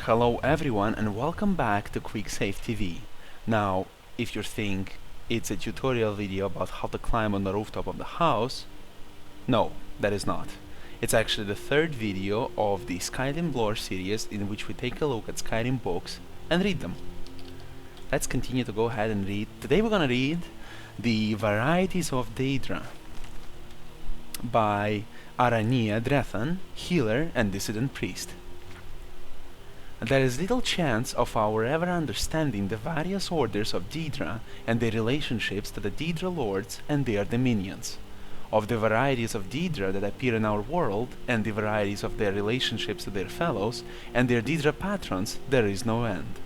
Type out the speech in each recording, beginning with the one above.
Hello everyone and welcome back to QuicksaveTV. Now, if you think it's a tutorial video about how to climb on the rooftop of the house, no, that is not. It's actually the third video of the Skyrim lore series in which we take a look at Skyrim books and read them. Let's continue to go ahead and read. Today we're gonna read the Varieties of Daedra by Arania Drethan, healer and dissident priest. There is little chance of our ever understanding the various orders of Daedra and their relationships to the Daedra lords and their dominions. Of the varieties of Daedra that appear in our world, and the varieties of their relationships to their fellows, and their Daedra patrons, there is no end.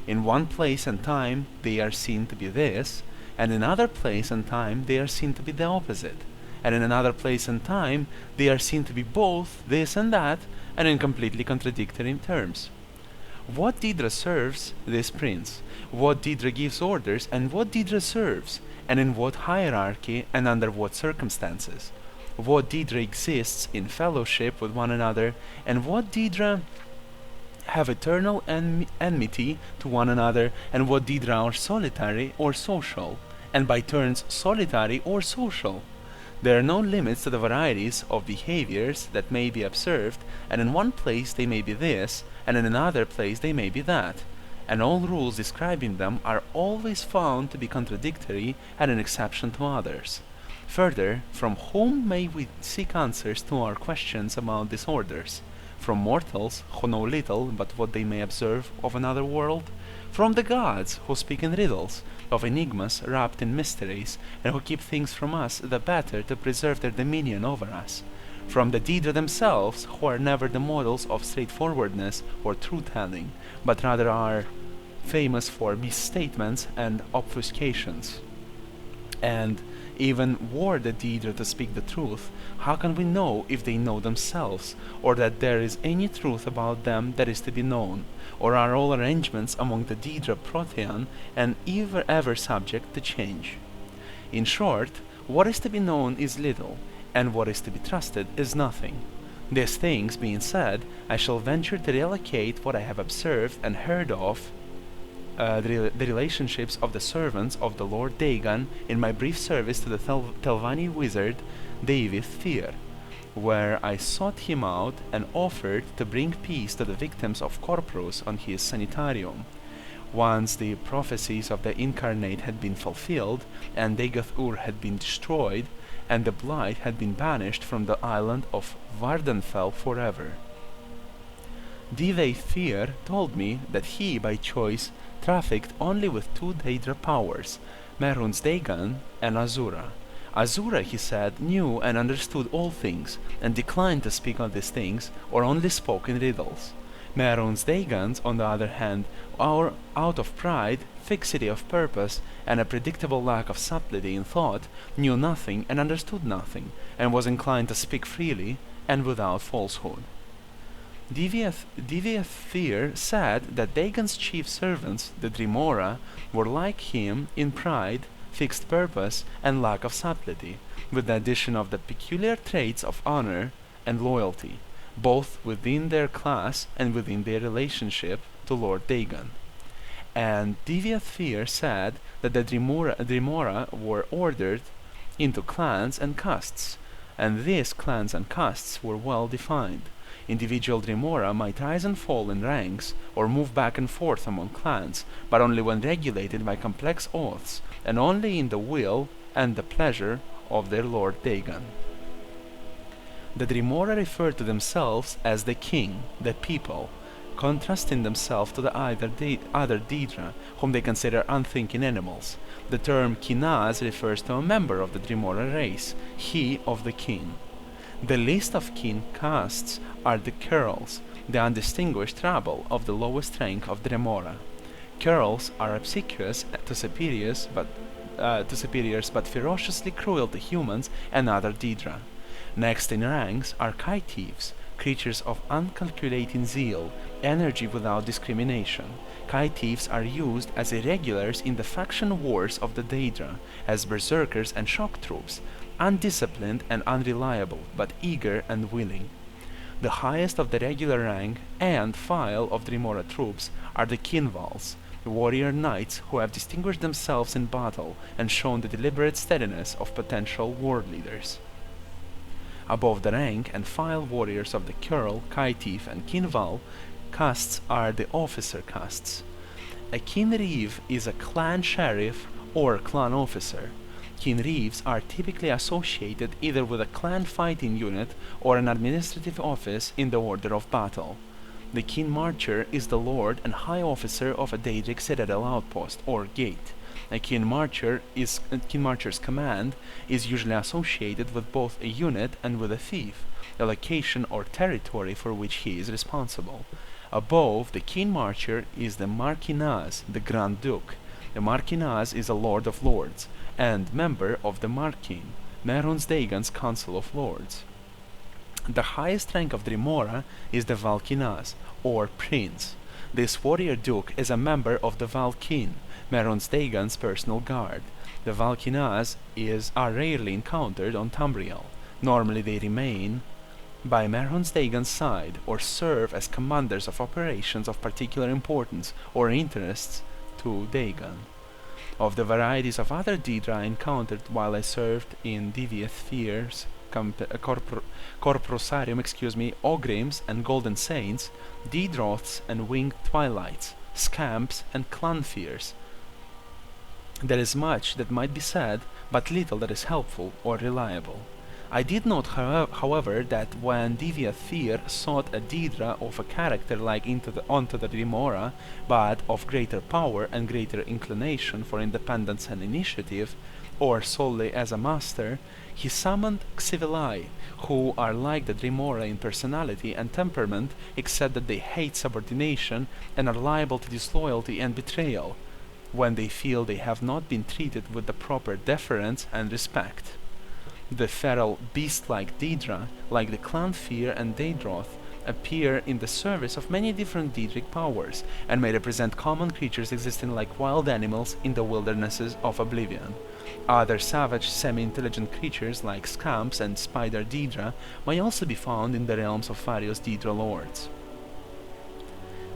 In one place and time they are seen to be this, and in another place and time they are seen to be the opposite, and in another place and time they are seen to be both this and that, and in completely contradictory terms. What Daedra serves this prince, what Daedra gives orders, and what Daedra serves, and in what hierarchy and under what circumstances. What Daedra exists in fellowship with one another, and what Daedra have eternal enmity to one another, and what Daedra are solitary or social, and by turns solitary or social. There are no limits to the varieties of behaviors that may be observed, and in one place they may be this, and in another place they may be that, and all rules describing them are always found to be contradictory and an exception to others. Further, from whom may we seek answers to our questions about these orders? From mortals, who know little but what they may observe of another world? From the gods, who speak in riddles, of enigmas wrapped in mysteries, and who keep things from us the better to preserve their dominion over us? From the Daedra themselves, who are never the models of straightforwardness or truth-telling, but rather are famous for misstatements and obfuscations, and even were the Daedra to speak the truth, how can we know if they know themselves, or that there is any truth about them that is to be known, or are all arrangements among the Daedra protean and ever subject to change? In short, what is to be known is little, and what is to be trusted is nothing. These things being said, I shall venture to relocate what I have observed and heard of the relationships of the servants of the Lord Dagon in my brief service to the Telvanni wizard David Fear, where I sought him out and offered to bring peace to the victims of Corporus on his sanitarium. Once the prophecies of the Incarnate had been fulfilled, and Dagath-ur had been destroyed, and the blight had been banished from the island of Vardenfell forever. David Fear told me that he, by choice, trafficked only with two Daedra powers, Mehrunes Dagon and Azura. Azura, he said, knew and understood all things, and declined to speak of these things, or only spoke in riddles. Mehrunes Dagon, on the other hand, out of pride, fixity of purpose, and a predictable lack of subtlety in thought, knew nothing and understood nothing, and was inclined to speak freely and without falsehood. Deviath Fear said that Dagon's chief servants, the Dremora, were like him in pride, fixed purpose, and lack of subtlety, with the addition of the peculiar traits of honor and loyalty, both within their class and within their relationship to Lord Dagon. And Deviath Fear said that the Dremora were ordered into clans and castes, and these clans and castes were well defined. Individual Dremora might rise and fall in ranks, or move back and forth among clans, but only when regulated by complex oaths, and only in the will and the pleasure of their Lord Dagon. The Dremora referred to themselves as the king, the people, contrasting themselves to the other Daedra, whom they consider unthinking animals. The term Kinaz refers to a member of the Dremora race, he of the king. The least of kin castes are the Churls, the undistinguished rabble of the lowest rank of Dremora. Churls are obsequious to superiors, but ferociously cruel to humans and other Daedra. Next in ranks are Caitives, creatures of uncalculating zeal, energy without discrimination. Caitives are used as irregulars in the faction wars of the Daedra, as berserkers and shock troops, undisciplined and unreliable, but eager and willing. The highest of the regular rank and file of the Remora troops are the Kinvals, warrior knights who have distinguished themselves in battle and shown the deliberate steadiness of potential war leaders. Above the rank and file warriors of the Kurl, Kaitif, and Kinval castes are the officer castes. A Kinreeve is a clan sheriff or clan officer. Kinreeves are typically associated either with a clan fighting unit or an administrative office in the order of battle. The Kin Marcher is the lord and high officer of a Daedric citadel outpost or gate. A Kin Marcher's command is usually associated with both a unit and with a fief, a location or territory for which he is responsible. Above the Kin Marcher is the Marquinaz, the Grand Duke. The Marquinaz is a Lord of Lords and member of the Markin, Merons Dagon's Council of Lords. The highest rank of the Remora is the Valkinaz, or Prince. This warrior duke is a member of the Valkin, Merons Dagon's personal guard. The Valkinaz are rarely encountered on Tamriel. Normally they remain by Merons Dagon's side or serve as commanders of operations of particular importance or interests to Dagon. Of the varieties of other Daedra I encountered while I served in Devious Spheres, Corprosarium, Ogrims and Golden Saints, Daedroths and Winged Twilights, Scamps and Clanfears. There is much that might be said, but little that is helpful or reliable. I did note, however, that when Devious Sphere sought a Daedra of a character like onto the Remora, but of greater power and greater inclination for independence and initiative, or solely as a master, he summoned Xivilai, who are like the Remora in personality and temperament, except that they hate subordination and are liable to disloyalty and betrayal when they feel they have not been treated with the proper deference and respect. The feral beast-like Daedra, like the Clanfear and Daedroth, appear in the service of many different Daedric powers, and may represent common creatures existing like wild animals in the wildernesses of Oblivion. Other savage, semi-intelligent creatures like Scamps and Spider Daedra may also be found in the realms of various Daedra lords.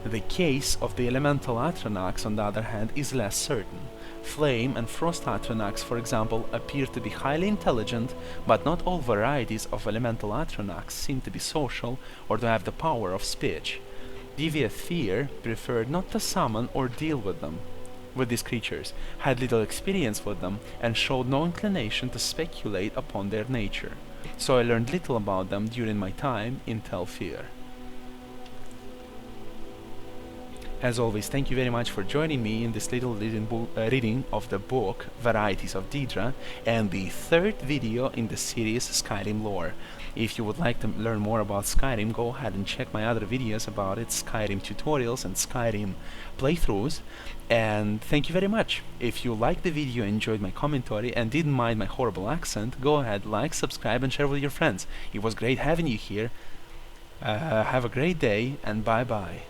The case of the elemental Atronachs, on the other hand, is less certain. Flame and Frost Atronachs, for example, appear to be highly intelligent, but not all varieties of elemental Atronachs seem to be social or to have the power of speech. Devious Sphere preferred not to summon or deal with these creatures, had little experience with them, and showed no inclination to speculate upon their nature. So I learned little about them during my time in Telfir. As always, thank you very much for joining me in this little reading of the book Varieties of Daedra and the third video in the series Skyrim lore. If you would like to learn more about Skyrim, go ahead and check my other videos about it, Skyrim tutorials and Skyrim playthroughs. And thank you very much. If you liked the video, enjoyed my commentary and didn't mind my horrible accent, go ahead, like, subscribe and share with your friends. It was great having you here. Have a great day and bye bye.